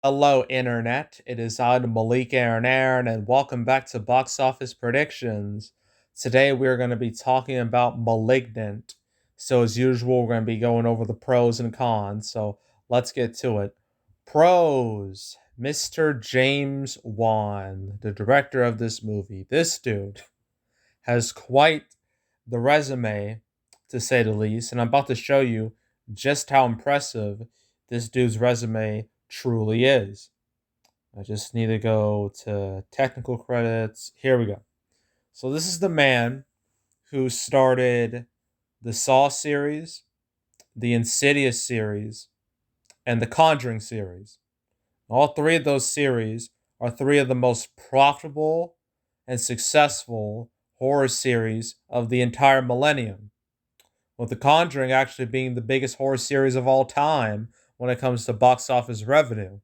Hello, Internet. It is I, Malik Aaron, and welcome back to Box Office Predictions. Today, we're going to be talking about Malignant. So, as usual, we're going to be going over the pros and cons. So, let's get to it. Pros Mr. James Wan, the director of this movie. This dude has quite the resume, to say the least, and I'm about to show you just how impressive this dude's resume truly is. I just need to go to technical credits. Here we go. So this is the man who started the Saw series, the Insidious series, and the Conjuring series. All three of those series are three of the most profitable and successful horror series of the entire millennium, with The Conjuring actually being the biggest horror series of all time when it comes to box office revenue.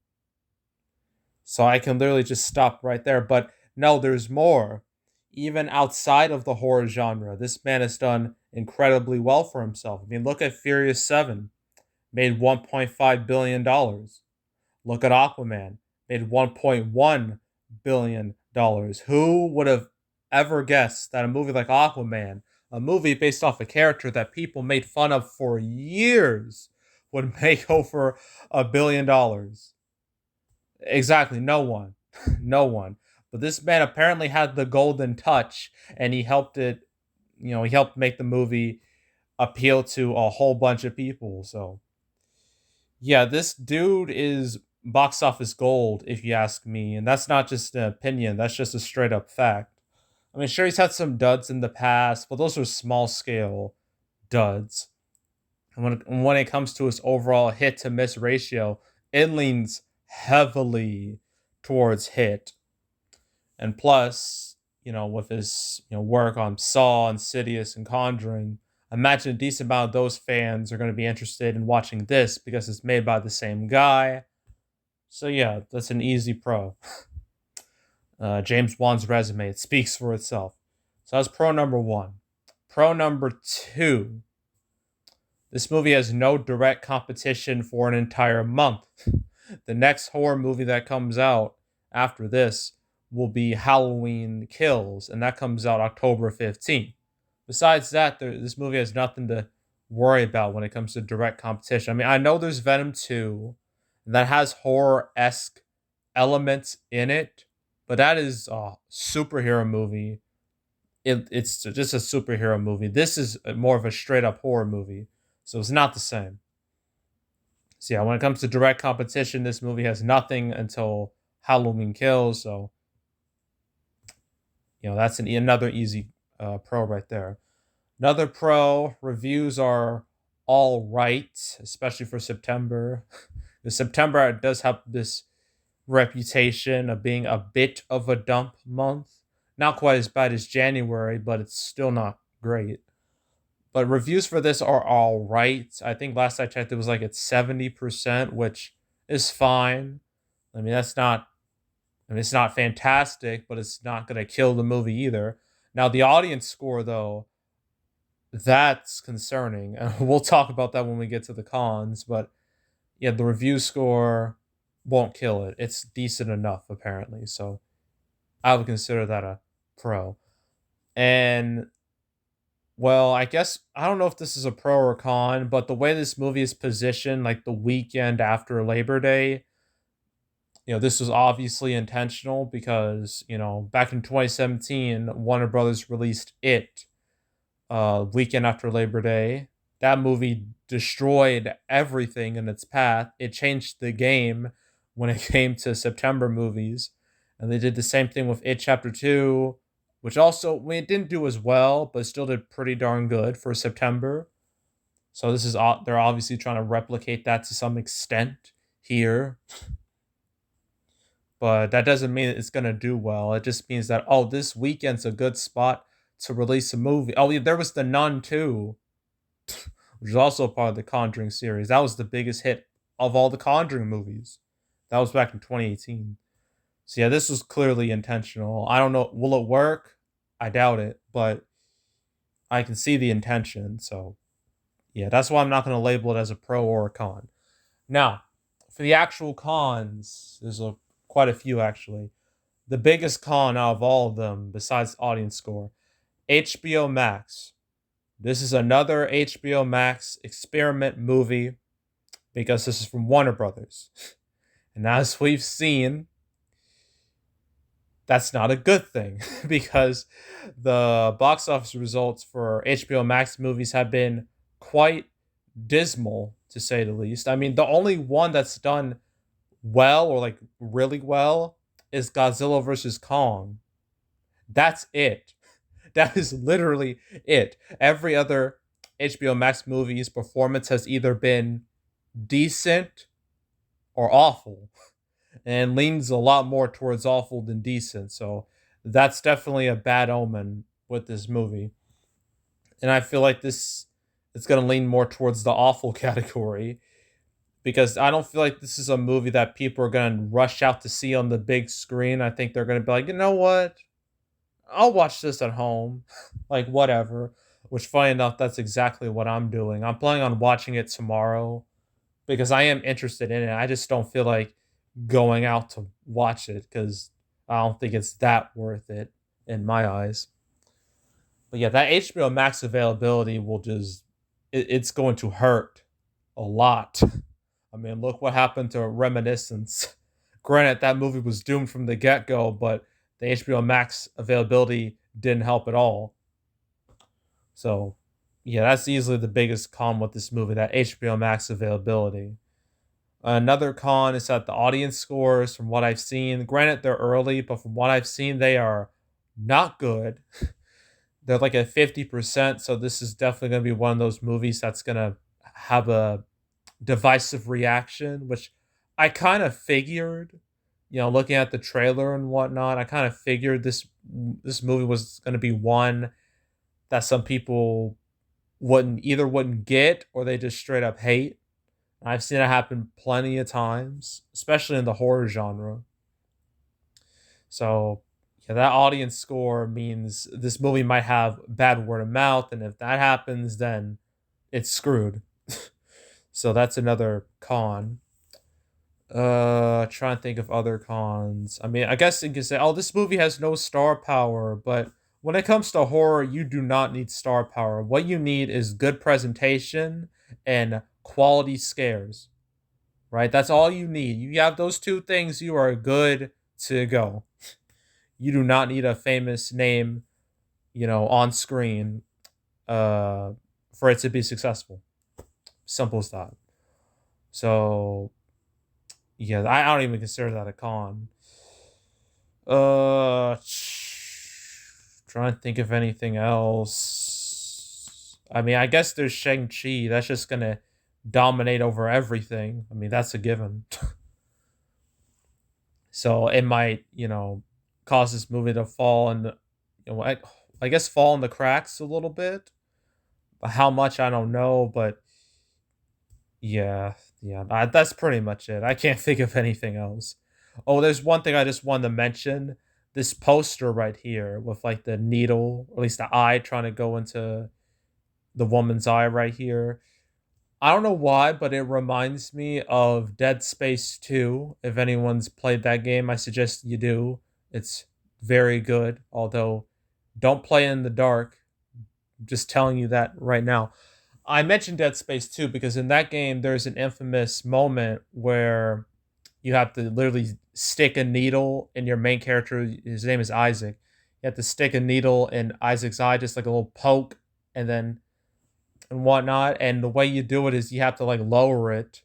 So I can literally just stop right there. But no, there's more. Even outside of the horror genre, this man has done incredibly well for himself. I mean, look at Furious 7, made $1.5 billion. Look at Aquaman, made $1.1 billion. Who would have ever guessed that a movie like Aquaman, a movie based off a character that people made fun of for years, would make over $1 billion? Exactly, no one. No one. But this man apparently had the golden touch, and he helped it, he helped make the movie appeal to a whole bunch of people. So, yeah, this dude is box office gold, if you ask me. And that's not just an opinion, that's just a straight up fact. I mean, sure, he's had some duds in the past, but those are small scale duds. And when it comes to his overall hit to miss ratio, it leans heavily towards hit. And plus, with his work on Saw, Insidious, and Conjuring, I imagine a decent amount of those fans are going to be interested in watching this because it's made by the same guy. So yeah, that's an easy pro. James Wan's resume, it speaks for itself. So that's pro number one. Pro number two, this movie has no direct competition for an entire month. The next horror movie that comes out after this will be Halloween Kills, and that comes out October 15th. Besides that, this movie has nothing to worry about when it comes to direct competition. I mean, I know there's Venom 2 that has horror esque elements in it, but that is a superhero movie. It's just a superhero movie. This is more of a straight up horror movie, so it's not the same. So yeah, when it comes to direct competition, this movie has nothing until Halloween Kills. So that's another easy pro right there. Another pro, reviews are all right, especially for September. The September does have this reputation of being a bit of a dump month. Not quite as bad as January, but it's still not great. But reviews for this are all right. I think last I checked, it was like at 70%, which is fine. I mean, it's not fantastic, but it's not going to kill the movie either. Now, the audience score, though, that's concerning. And we'll talk about that when we get to the cons. But yeah, the review score won't kill it. It's decent enough, apparently. So I would consider that a pro. And well, I guess I don't know if this is a pro or con, but the way this movie is positioned, like the weekend after Labor Day, this was obviously intentional because, back in 2017, Warner Brothers released It weekend after Labor Day. That movie destroyed everything in its path. It changed the game when it came to September movies. And they did the same thing with It Chapter 2, which also, it didn't do as well, but still did pretty darn good for September. So they're obviously trying to replicate that to some extent here. But that doesn't mean it's going to do well. It just means that, oh, this weekend's a good spot to release a movie. Oh, yeah, there was The Nun too, which is also part of the Conjuring series. That was the biggest hit of all the Conjuring movies. That was back in 2018. So yeah, this was clearly intentional. I don't know, will it work? I doubt it, but I can see the intention. So yeah, that's why I'm not going to label it as a pro or a con. Now, for the actual cons, quite a few actually. The biggest con out of all of them, besides audience score, HBO Max. This is another HBO Max experiment movie because this is from Warner Brothers. And as we've seen, that's not a good thing because the box office results for HBO Max movies have been quite dismal, to say the least. I mean, the only one that's done well or like really well is Godzilla versus Kong. That's it. That is literally it. Every other HBO Max movie's performance has either been decent or awful, and leans a lot more towards awful than decent. So that's definitely a bad omen with this movie. And I feel like this is going to lean more towards the awful category because I don't feel like this is a movie that people are going to rush out to see on the big screen. I think they're going to be like, you know what? I'll watch this at home. Like, whatever. Which, funny enough, that's exactly what I'm doing. I'm planning on watching it tomorrow because I am interested in it. I just don't feel like going out to watch it because I don't think it's that worth it in my eyes. But yeah, that HBO Max availability will it's going to hurt a lot. I mean, look what happened to Reminiscence. Granted, that movie was doomed from the get go, but the HBO Max availability didn't help at all. So, yeah, that's easily the biggest con with this movie, that HBO Max availability. Another con is that the audience scores, from what I've seen, granted they're early, but from what I've seen, they are not good. They're like at 50%, so this is definitely going to be one of those movies that's going to have a divisive reaction, which I kind of figured, looking at the trailer and whatnot, I kind of figured this movie was going to be one that some people wouldn't get or they just straight up hate. I've seen it happen plenty of times, especially in the horror genre. So, yeah, that audience score means this movie might have bad word of mouth, and if that happens, then it's screwed. So that's another con. Trying to think of other cons. I mean, I guess you could say, oh, this movie has no star power, but when it comes to horror, you do not need star power. What you need is good presentation and quality scares, right? That's all you need. You have those two things, you are good to go. You do not need a famous name, on screen, for it to be successful. Simple as that. So, yeah, I don't even consider that a con. Uh, trying to think of anything else. I mean, I guess there's Shang-Chi. That's just gonna dominate over everything. I mean, that's a given. So it might, cause this movie to fall and I guess fall in the cracks a little bit. How much I don't know, but yeah, yeah, that's pretty much it. I can't think of anything else. Oh, there's one thing I just wanted to mention. This poster right here with like the needle, or at least the eye trying to go into the woman's eye right here. I don't know why, but it reminds me of Dead Space 2. If anyone's played that game, I suggest you do. It's very good, although don't play in the dark. I'm just telling you that right now. I mentioned Dead Space 2 because in that game there's an infamous moment where you have to literally stick a needle in your main character. His name is Isaac. You have to stick a needle in Isaac's eye, just like a little poke, and then and whatnot. And the way you do it is you have to like lower it,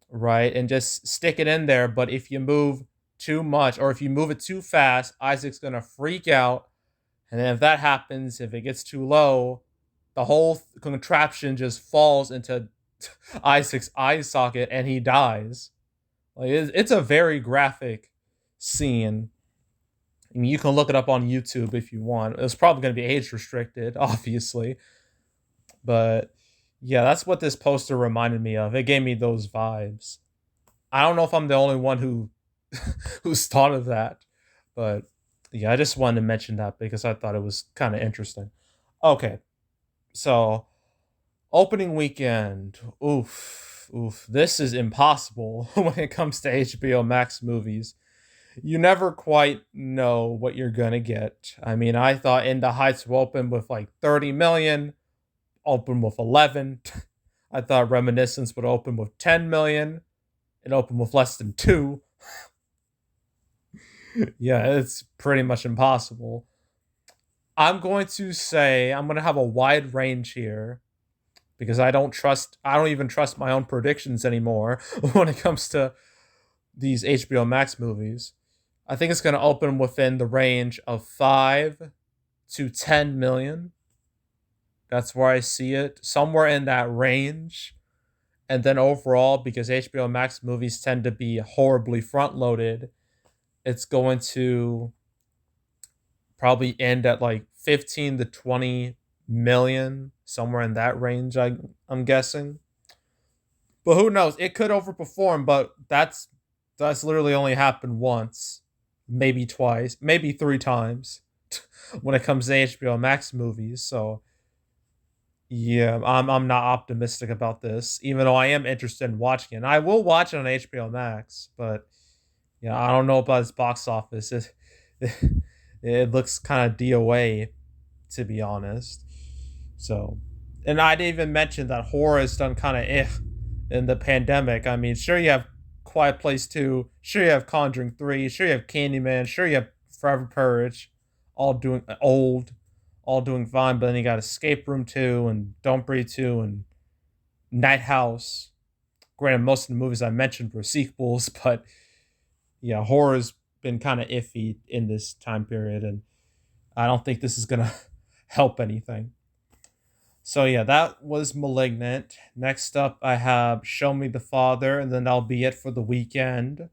right, and just stick it in there. But if you move too much or if you move it too fast, Isaac's gonna freak out. And then if that happens, if it gets too low, the whole contraption just falls into Isaac's eye socket and he dies. Like it's a very graphic scene. I mean, you can look it up on YouTube if you want. It's probably going to be age restricted, obviously. But yeah, that's what this poster reminded me of. It gave me those vibes. I don't know if I'm the only one who's thought of that, but yeah, I just wanted to mention that because I thought it was kind of interesting. Okay, so opening weekend, oof. Oof, this is impossible when it comes to HBO Max movies. You never quite know what you're gonna get. I mean, I thought In the Heights would open with like 30 million, open with 11. I thought Reminiscence would open with 10 million, it opened with less than 2. Yeah, it's pretty much impossible. I'm going to have a wide range here because I don't even trust my own predictions anymore when it comes to these HBO Max movies. I think it's going to open within the range of 5 to 10 million. That's where I see it, somewhere in that range. And then overall, because HBO Max movies tend to be horribly front loaded, it's going to probably end at like 15 to 20 million, somewhere in that range, I'm guessing. But who knows? It could overperform, but that's literally only happened once, maybe twice, maybe 3 times when it comes to HBO Max movies. So yeah, I'm not optimistic about this, even though I am interested in watching it. I will watch it on HBO Max, but yeah, I don't know about its box office. It looks kind of DOA, to be honest. So, and I'd even mention that horror has done kind of in the pandemic. I mean, sure you have Quiet Place 2, sure you have Conjuring 3, sure you have Candyman, sure you have Forever Purge, all doing all doing fine, but then you got Escape Room 2 and Don't Breathe 2 and Night House. Granted, most of the movies I mentioned were sequels, but yeah, horror's been kind of iffy in this time period, and I don't think this is gonna help anything. So yeah, that was Malignant. Next up, I have Show Me the Father, and then that'll be it for the weekend.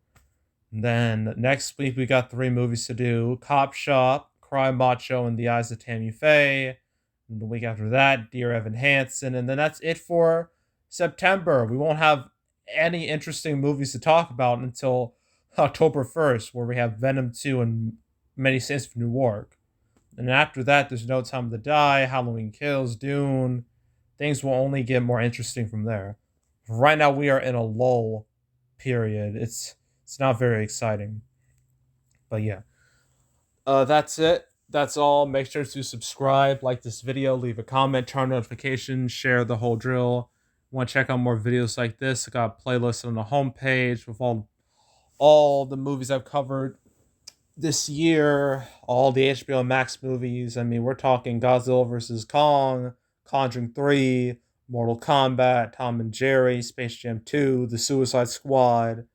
And then next week we got 3 movies to do: Cop Shop, Cry Macho, and The Eyes of Tammy Faye. And the week after that, Dear Evan Hansen, and then that's it for September. We won't have any interesting movies to talk about until October 1st, where we have Venom 2 and Many Saints of Newark. And after that, there's No Time to Die, Halloween Kills, Dune. Things will only get more interesting from there. Right now, we are in a lull period. It's not very exciting. But yeah, that's it. That's all. Make sure to subscribe, like this video, leave a comment, turn notifications, share the whole drill. Want to check out more videos like this? I got a playlist on the homepage with all the movies I've covered this year, all the HBO Max movies. I mean, we're talking Godzilla vs. Kong, Conjuring 3, Mortal Kombat, Tom and Jerry, Space Jam 2, The Suicide Squad,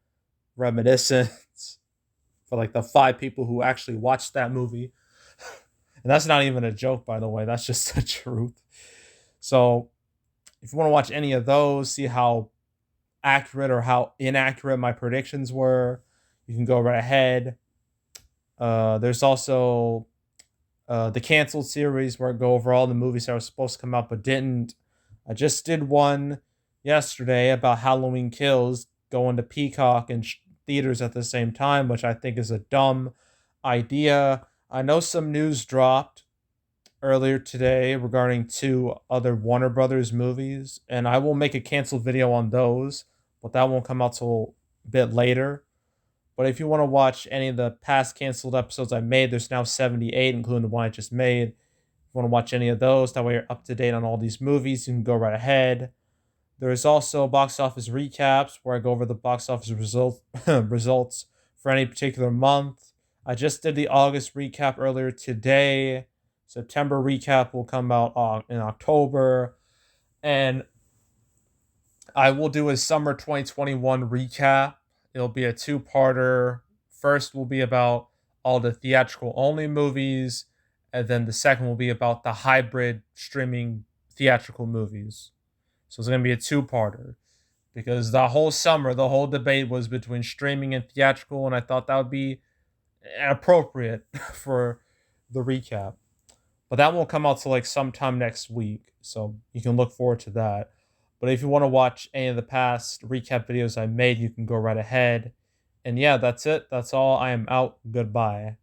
Reminiscence, for like the 5 people who actually watched that movie. And that's not even a joke, by the way, that's just the truth. So, if you want to watch any of those, see how accurate or how inaccurate my predictions were, you can go right ahead. There's also the canceled series where I go over all the movies that were supposed to come out but didn't. I just did one yesterday about Halloween Kills going to Peacock and theaters at the same time, which I think is a dumb idea. I know some news dropped earlier today regarding 2 other Warner Brothers movies, and I will make a canceled video on those, but that won't come out till a bit later. But if you want to watch any of the past canceled episodes I made, there's now 78, including the one I just made. If you want to watch any of those, that way you're up to date on all these movies, you can go right ahead. There is also box office recaps where I go over the box office results for any particular month. I just did the August recap earlier today. September recap will come out in October. And I will do a summer 2021 recap. It'll be a 2-parter. First will be about all the theatrical only movies, and then the second will be about the hybrid streaming theatrical movies. So it's going to be a 2-parter because the whole summer, the whole debate was between streaming and theatrical, and I thought that would be appropriate for the recap. But that won't come out till like sometime next week, so you can look forward to that. But if you want to watch any of the past recap videos I made, you can go right ahead. And yeah, that's it. That's all. I am out. Goodbye.